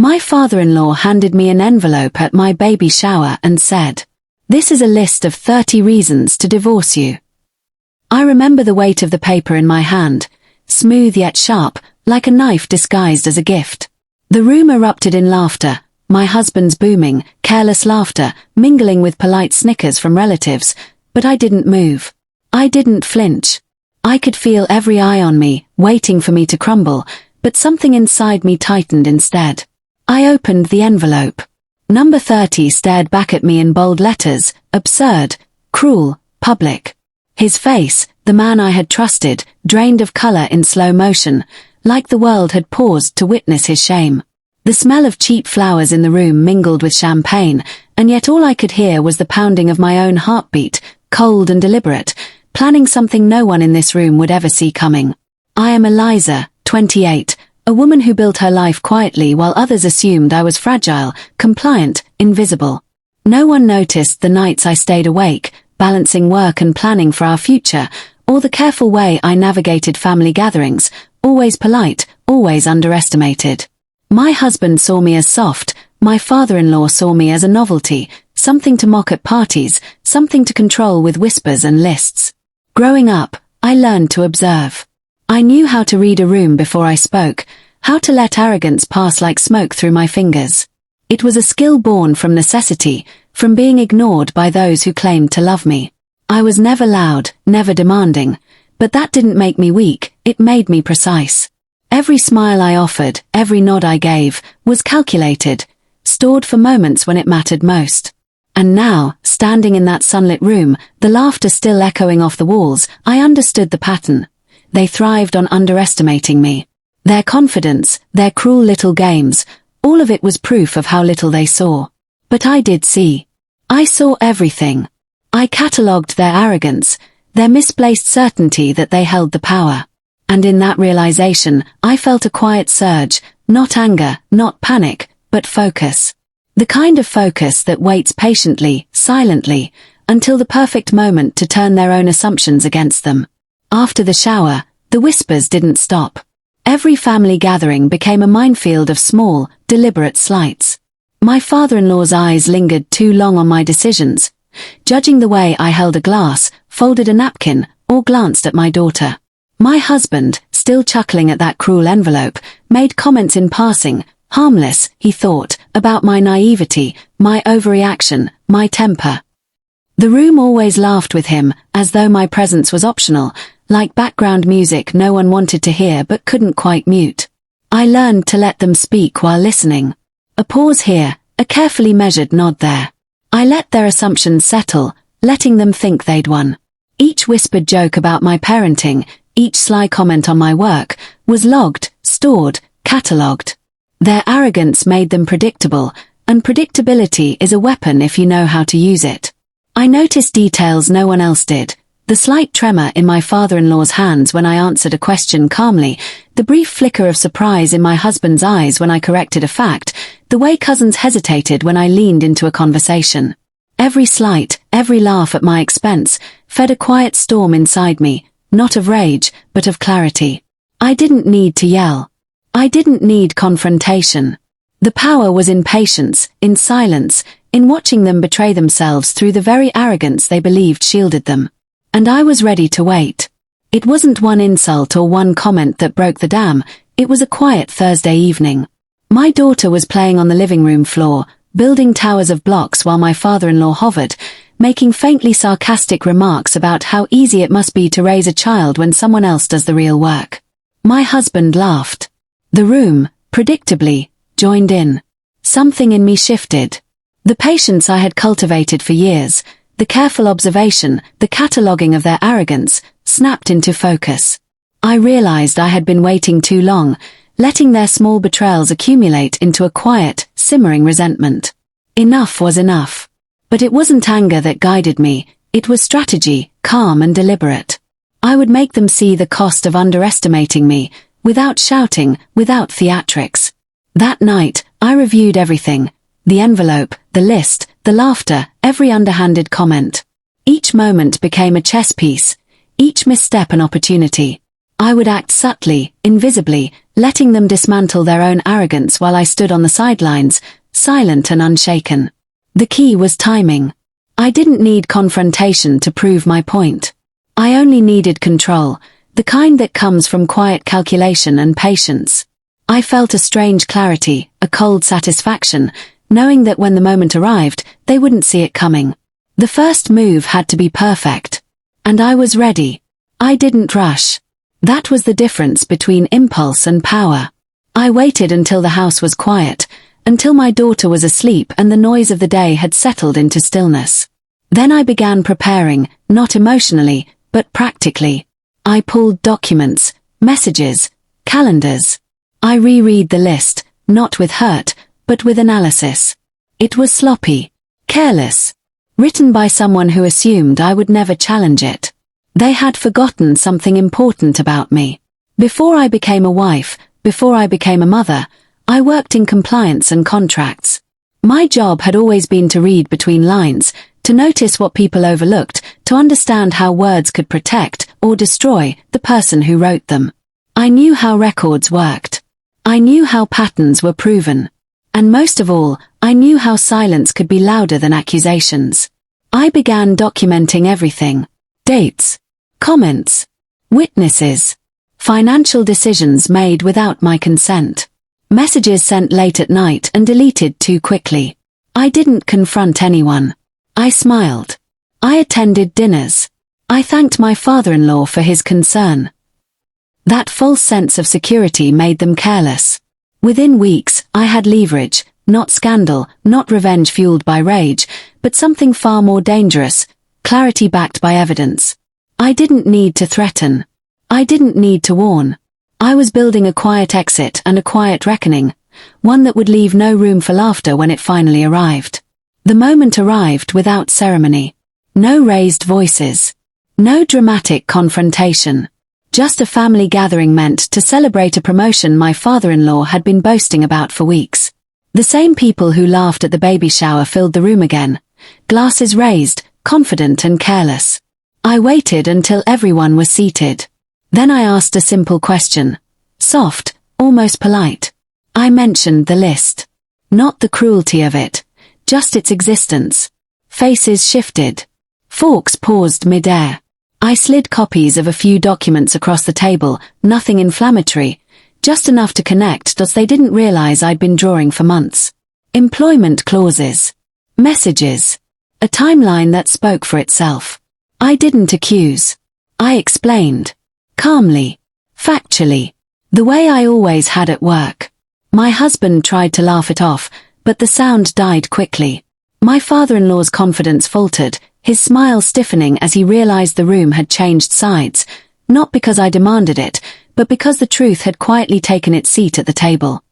My father-in-law handed me an envelope at my baby shower and said, "This is a list of 30 reasons to divorce you." I remember the weight of the paper in my hand, smooth yet sharp, like a knife disguised as a gift. The room erupted in laughter, my husband's booming, careless laughter, mingling with polite snickers from relatives, but I didn't move. I didn't flinch. I could feel every eye on me, waiting for me to crumble, but something inside me tightened instead. I opened the envelope. Number 30 stared back at me in bold letters, absurd, cruel, public. His face, the man I had trusted, drained of color in slow motion, like the world had paused to witness his shame. The smell of cheap flowers in the room mingled with champagne, and yet all I could hear was the pounding of my own heartbeat, cold and deliberate, planning something no one in this room would ever see coming. I am Eliza, 28, a woman who built her life quietly while others assumed I was fragile, compliant, invisible. No one noticed the nights I stayed awake, balancing work and planning for our future, or the careful way I navigated family gatherings, always polite, always underestimated. My husband saw me as soft, my father-in-law saw me as a novelty, something to mock at parties, something to control with whispers and lists. Growing up, I learned to observe. I knew how to read a room before I spoke, how to let arrogance pass like smoke through my fingers. It was a skill born from necessity, from being ignored by those who claimed to love me. I was never loud, never demanding, but that didn't make me weak, it made me precise. Every smile I offered, every nod I gave, was calculated, stored for moments when it mattered most. And now, standing in that sunlit room, the laughter still echoing off the walls, I understood the pattern. They thrived on underestimating me. Their confidence, their cruel little games, all of it was proof of how little they saw. But I did see. I saw everything. I catalogued their arrogance, their misplaced certainty that they held the power. And in that realization, I felt a quiet surge, not anger, not panic, but focus. The kind of focus that waits patiently, silently, until the perfect moment to turn their own assumptions against them. After the shower, the whispers didn't stop. Every family gathering became a minefield of small, deliberate slights. My father-in-law's eyes lingered too long on my decisions, judging the way I held a glass, folded a napkin, or glanced at my daughter. My husband, still chuckling at that cruel envelope, made comments in passing, harmless, he thought, about my naivety, my overreaction, my temper. The room always laughed with him, as though my presence was optional, like background music no one wanted to hear but couldn't quite mute. I learned to let them speak while listening. A pause here, a carefully measured nod there. I let their assumptions settle, letting them think they'd won. Each whispered joke about my parenting, each sly comment on my work, was logged, stored, catalogued. Their arrogance made them predictable, and predictability is a weapon if you know how to use it. I noticed details no one else did. The slight tremor in my father-in-law's hands when I answered a question calmly, the brief flicker of surprise in my husband's eyes when I corrected a fact, the way cousins hesitated when I leaned into a conversation. Every slight, every laugh at my expense, fed a quiet storm inside me, not of rage, but of clarity. I didn't need to yell. I didn't need confrontation. The power was in patience, in silence, in watching them betray themselves through the very arrogance they believed shielded them. And I was ready to wait. It wasn't one insult or one comment that broke the dam, it was a quiet Thursday evening. My daughter was playing on the living room floor, building towers of blocks while my father-in-law hovered, making faintly sarcastic remarks about how easy it must be to raise a child when someone else does the real work. My husband laughed. The room, predictably, joined in. Something in me shifted. The patience I had cultivated for years, the careful observation, the cataloguing of their arrogance, snapped into focus. I realized I had been waiting too long, letting their small betrayals accumulate into a quiet, simmering resentment. Enough was enough. But it wasn't anger that guided me, it was strategy, calm and deliberate. I would make them see the cost of underestimating me, without shouting, without theatrics. That night, I reviewed everything. The envelope, the list, the laughter, every underhanded comment. Each moment became a chess piece, each misstep an opportunity. I would act subtly, invisibly, letting them dismantle their own arrogance while I stood on the sidelines, silent and unshaken. The key was timing. I didn't need confrontation to prove my point. I only needed control, the kind that comes from quiet calculation and patience. I felt a strange clarity, a cold satisfaction, knowing that when the moment arrived, they wouldn't see it coming. The first move had to be perfect. And I was ready. I didn't rush. That was the difference between impulse and power. I waited until the house was quiet, until my daughter was asleep and the noise of the day had settled into stillness. Then I began preparing, not emotionally, but practically. I pulled documents, messages, calendars. I reread the list, not with hurt, but with analysis. It was sloppy, careless, written by someone who assumed I would never challenge it. They had forgotten something important about me. Before I became a wife, before I became a mother, I worked in compliance and contracts. My job had always been to read between lines, to notice what people overlooked, to understand how words could protect or destroy the person who wrote them. I knew how records worked. I knew how patterns were proven. And most of all, I knew how silence could be louder than accusations. I began documenting everything. Dates, comments, witnesses, financial decisions made without my consent, messages sent late at night and deleted too quickly. I didn't confront anyone. I smiled. I attended dinners. I thanked my father-in-law for his concern. That false sense of security made them careless. Within weeks, I had leverage, not scandal, not revenge fueled by rage, but something far more dangerous, clarity backed by evidence. I didn't need to threaten. I didn't need to warn. I was building a quiet exit and a quiet reckoning, one that would leave no room for laughter when it finally arrived. The moment arrived without ceremony. No raised voices. No dramatic confrontation. Just a family gathering meant to celebrate a promotion my father-in-law had been boasting about for weeks. The same people who laughed at the baby shower filled the room again, glasses raised, confident and careless. I waited until everyone was seated. Then I asked a simple question. Soft, almost polite. I mentioned the list. Not the cruelty of it, just its existence. Faces shifted. Forks paused mid-air. I slid copies of a few documents across the table, nothing inflammatory, just enough to connect dots they didn't realize I'd been drawing for months. Employment clauses. Messages. A timeline that spoke for itself. I didn't accuse. I explained. Calmly. Factually. The way I always had at work. My husband tried to laugh it off, but the sound died quickly. My father-in-law's confidence faltered, his smile stiffening as he realized the room had changed sides, not because I demanded it, but because the truth had quietly taken its seat at the table.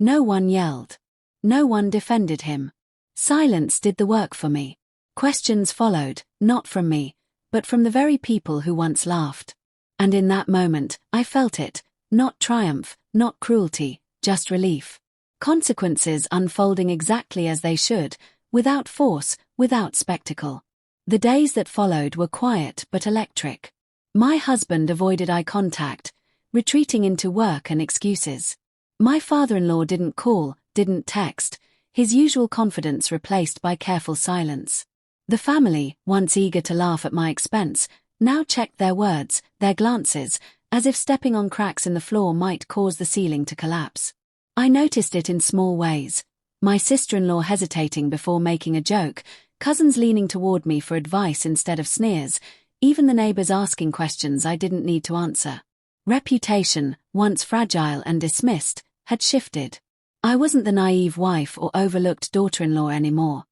No one yelled. No one defended him. Silence did the work for me. Questions followed, not from me, but from the very people who once laughed. And in that moment, I felt it, not triumph, not cruelty, just relief. Consequences unfolding exactly as they should, without force, without spectacle. The days that followed were quiet but electric. My husband avoided eye contact, retreating into work and excuses. My father-in-law didn't call, didn't text, his usual confidence replaced by careful silence. The family, once eager to laugh at my expense, now checked their words, their glances, as if stepping on cracks in the floor might cause the ceiling to collapse. I noticed it in small ways. My sister-in-law hesitating before making a joke, cousins leaning toward me for advice instead of sneers, even the neighbors asking questions I didn't need to answer. Reputation, once fragile and dismissed, had shifted. I wasn't the naive wife or overlooked daughter-in-law anymore.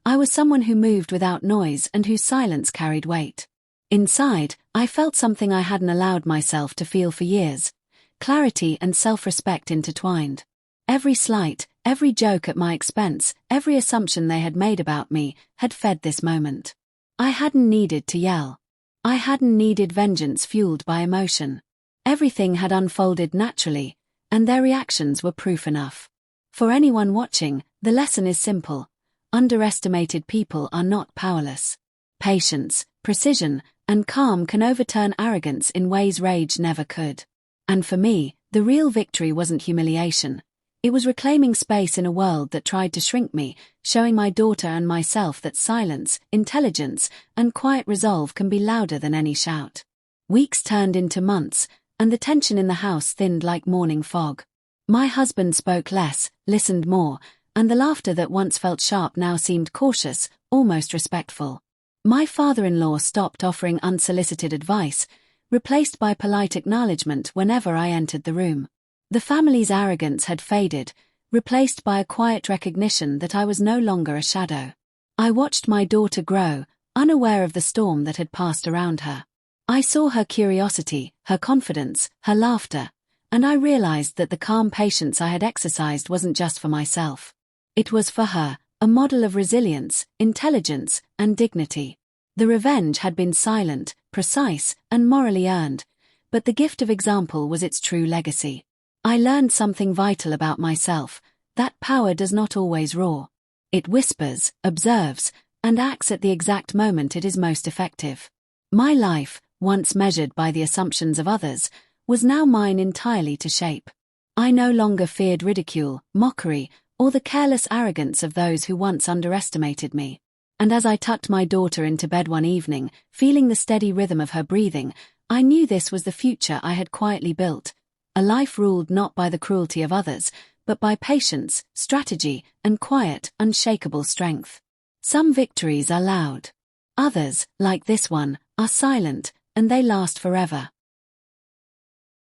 I was someone who moved without noise and whose silence carried weight. Inside, I felt something I hadn't allowed myself to feel for years. Clarity and self-respect intertwined. Every slight, every joke at my expense, every assumption they had made about me, had fed this moment. I hadn't needed to yell. I hadn't needed vengeance fueled by emotion. Everything had unfolded naturally, and their reactions were proof enough. For anyone watching, the lesson is simple. Underestimated people are not powerless. Patience, precision, and calm can overturn arrogance in ways rage never could. And for me, The real victory wasn't humiliation. It was reclaiming space in a world that tried to shrink me, showing my daughter and myself that silence, intelligence, and quiet resolve can be louder than any shout. Weeks turned into months, and the tension in the house thinned like morning fog. My husband spoke less, listened more, and the laughter that once felt sharp now seemed cautious, almost respectful. My father-in-law stopped offering unsolicited advice, replaced by polite acknowledgement whenever I entered the room. The family's arrogance had faded, replaced by a quiet recognition that I was no longer a shadow. I watched my daughter grow, unaware of the storm that had passed around her. I saw her curiosity, her confidence, her laughter, and I realized that the calm patience I had exercised wasn't just for myself. It was for her, a model of resilience, intelligence, and dignity. The revenge had been silent, precise, and morally earned, but the gift of example was its true legacy. I learned something vital about myself, that power does not always roar. It whispers, observes, and acts at the exact moment it is most effective. My life, once measured by the assumptions of others, was now mine entirely to shape. I no longer feared ridicule, mockery, or the careless arrogance of those who once underestimated me. And as I tucked my daughter into bed one evening, feeling the steady rhythm of her breathing, I knew this was the future I had quietly built. A life ruled not by the cruelty of others, but by patience, strategy, and quiet, unshakable strength. Some victories are loud. Others, like this one, are silent, and they last forever.